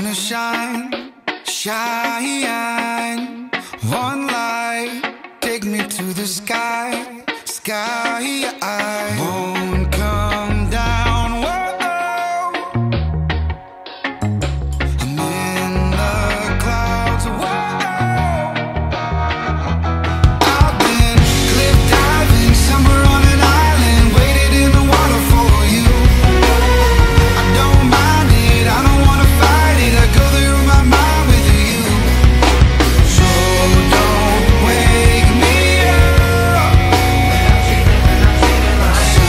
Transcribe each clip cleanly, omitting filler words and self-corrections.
gonna shine, shine. One light, take me to the sky, sky. Won't come down. Whoa, I'm in the clouds. Whoa, I've been cliff diving somewhere on an island, waited in the water for you. I don't mind it, I don't wanna fight it. I go through my mind with you. So don't wake me up. So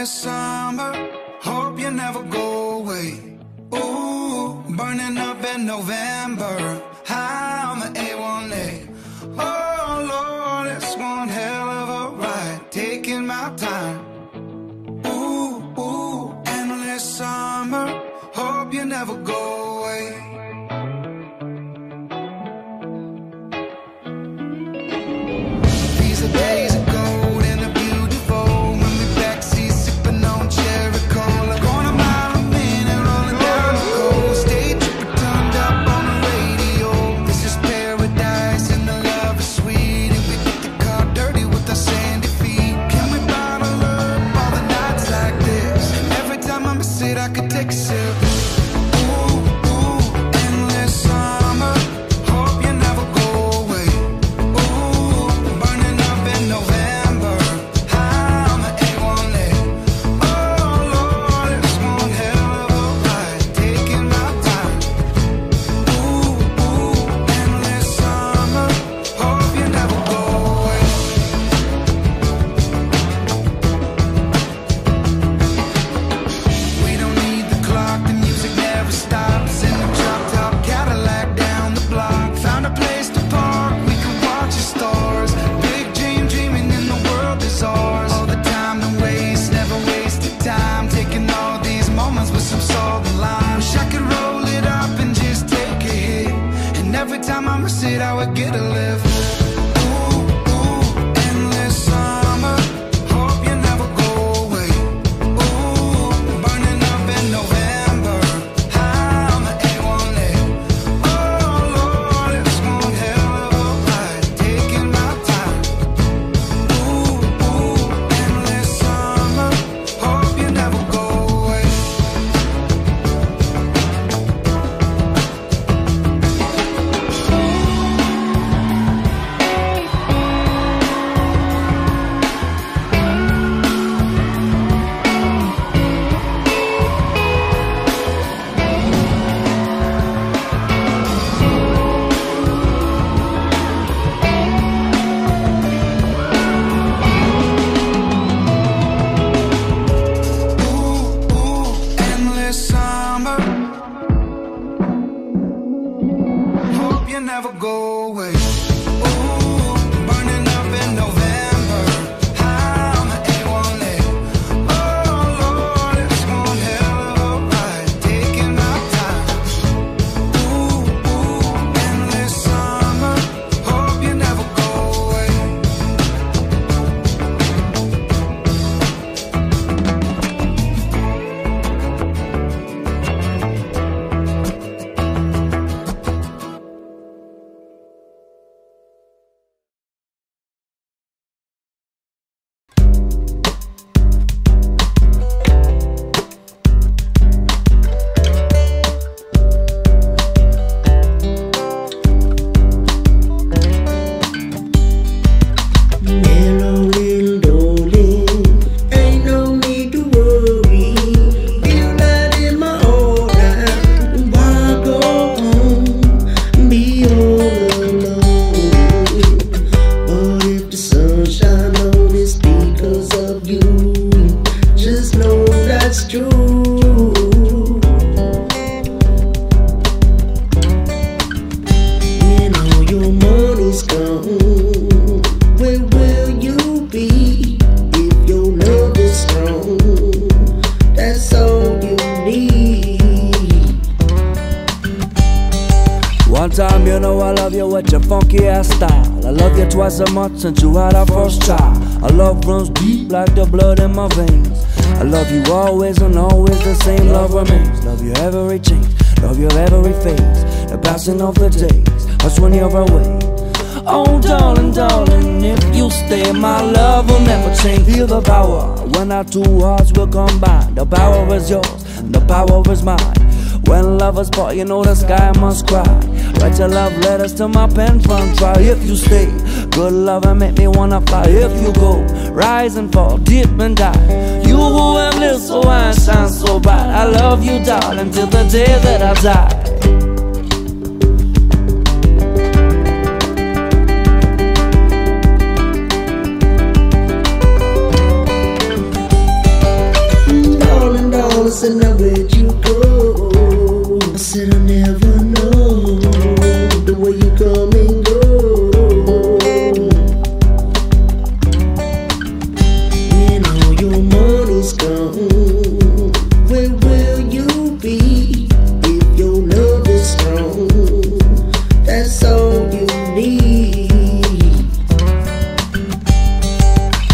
endless summer, hope you never go away. Ooh, burning up in November, high on the A1A. Oh Lord, it's one hell of a ride, taking my time. Ooh, endless summer, hope you never go away. These are days of gold and the beautiful, when we backseat sipping on cherry cola, going a mile a minute, rolling down the coast, stage tripping turned up on the radio. This is paradise and the love is sweet, and we get the car dirty with our sandy feet. Can we bottle up all the nights like this? Every time I miss it, I could take a sip. I would get a lift. Endless summer, hope you never go away. Burning up in November, high on the A1A. Oh Lord, it's one hell of a ride, taking my time. Endless summer, hope you never go away. Never go away. Burning up in November, high on the A1A. Oh Lord, it's one hell of a ride, taking my time. Endless summer, hope you never go away. Time, you know I love you with your funky ass style. I love you twice a month since you had our first child. Our love runs deep like the blood in my veins. I love you always and always the same love remains. Love you every change, love you every phase. The passing of the days, us when you're away. Oh darling, darling, if you stay, my love will never change. Feel the power when our two hearts will combine. The power is yours and the power is mine. When lovers part, you know the sky must cry. Write your love letters to my pen from try. If you stay, good love and make me wanna fly. If you go, rise and fall, dip and die. You who have lived so high and shine so bright. I love you, darling, till the day that I die. darling, said now where'd you go? I said I never know the way you come and go. When all your money's gone, where will you be if your love is strong? That's all you need.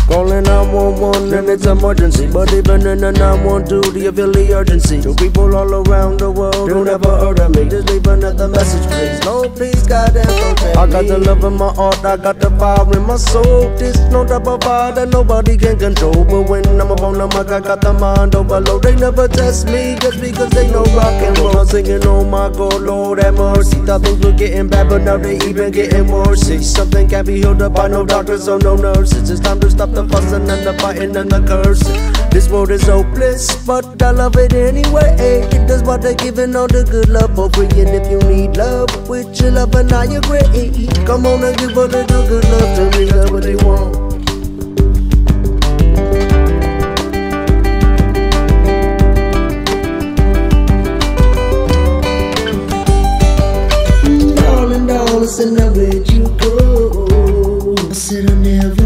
Calling 911 and it's emergency, but even in the 912, do you feel the urgency? To people all around the world who never heard of me, just leave another message, please. Lord, please, goddamn, protect me. I got the love in my heart, I got the fire in my soul. This no type of fire that nobody can control. But when I'm up on the mic, I got the mind overload. They never test me just because they know rock and roll. I'm singing, oh my God, Lord have mercy. Thought things were getting bad, but now they even getting worse. See, something can't be healed up by no doctors or no nurses. It's time to stop the fussing and the fighting and the cursing. This world is hopeless, but I love it anyway. That's why they're giving all the good love for free. And if you need love, with your love and I agree. Come on and give a little good love to me, love what they want. Darling, darling, said now where'd you go? I said I never